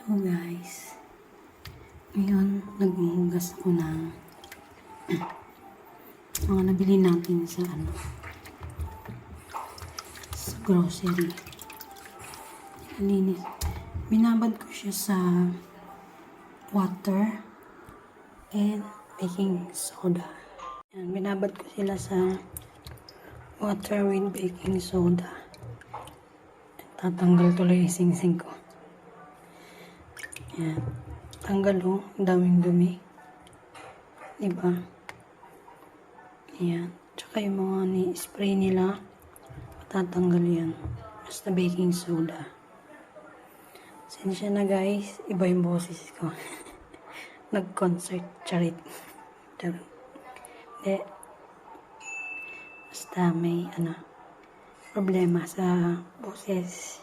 So guys, ngayon naghuhugas ako ng mga nabili natin sa sa grocery. Linis. Binabad ko siya sa water and baking soda. Yan, binabad ko sila sa water with baking soda. Tatanggal tuloy yung sing-sing ko. Yan. Tanggal ang daming dumi. Diba? Yan. Tsaka yung mga ni-spray nila, matatanggal yan. Basta baking soda. Sensya na guys, iba yung boses ko. Nag-concert, charit. Hindi. Basta may, problema sa boses.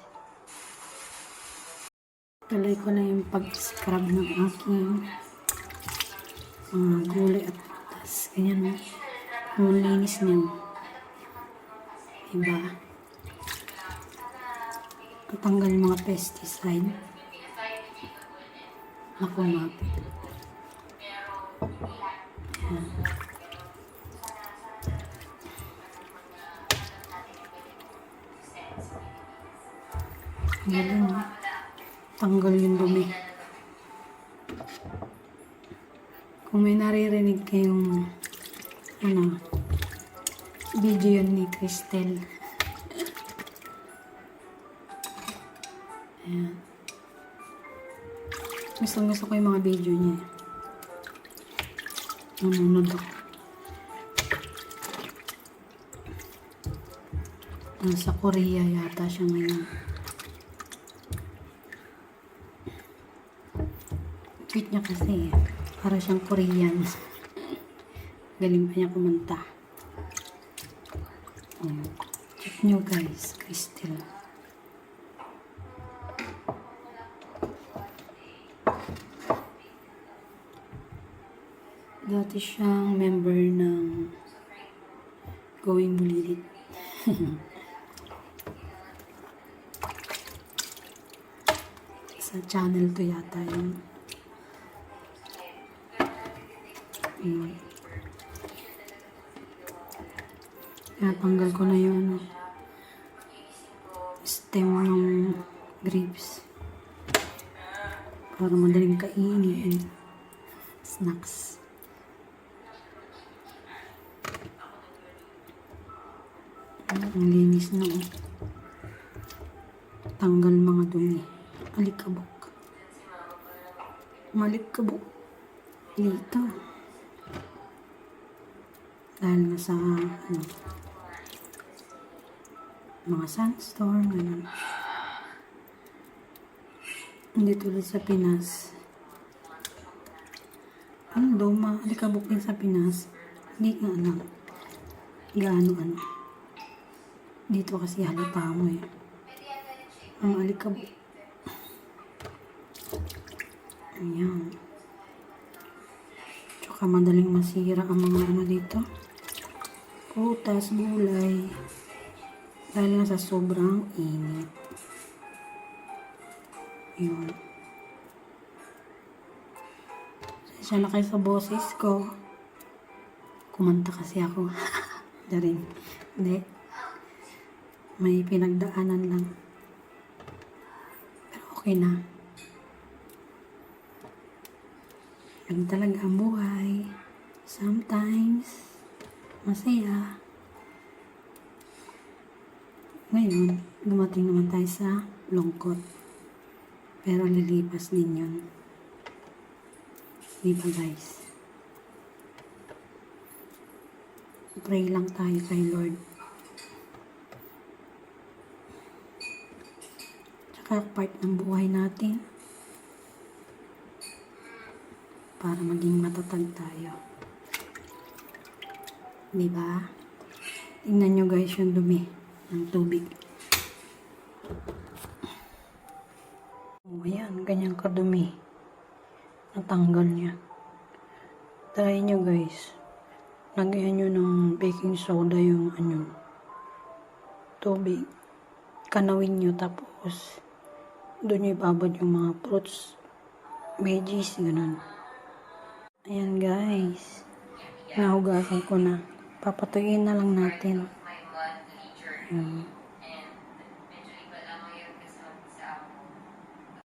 Tuloy ko na yung pag-scrub ng aking mga gulay at tas. Ganyan na. Ang linis niya. Diba? Tatanggal yung mga pesticide. Ako mapit. Ayan. Galing, no? Tanggal yung dumi. Kung may naririnig kayong video yun ni Cristel. Ayan. Gusto ko yung mga video niya. Nanonood ako. Nasa Korea yata siya ngayon. Tweet niya kasi, para siyang Korean. Galing pa niya kumanta. Check nyo guys, Cristel. Dati siyang member ng Going Bulilit. Sa channel to yata yun. Natanggal ko na yung stem ng grapes para madaling kainin. Snacks. Ang linis na. Tanggal mga dumi. Alikabok. Malikabok. Dito. Dahil nga sa mga sandstorm, ganun. Hindi tulad sa Pinas. Alikabok din sa Pinas. Hindi nga alam. Gaano. Dito kasi halata mo eh. Ang alikabok. Ayan. Tsaka madaling masira ang mga dito. Prutas, gulay. Dahil nga sa sobrang init. Yun. Sensya na kayo sa boses ko. Kumanta kasi ako. Daring. Hindi. May pinagdaanan lang. Pero okay na. Yan talaga ang buhay. Sometimes, masaya. Ngayon, dumating naman tayo sa lungkot. Pero lilipas din yun. Di ba guys? Pray lang tayo kay Lord. Tsaka part ng buhay natin para maging matatag tayo. Di ba? Tingnan nyo guys yung dumi ng tubig. Ayan, ganyan kadumi. Natanggal niya. Try nyo guys. Lagyan nyo ng baking soda yung tubig. Kanawin nyo tapos doon nyo ibabad yung mga fruits, veggies, ganun. Ayan guys, nahugasan ko na. Papatuyin na lang natin. Ayan.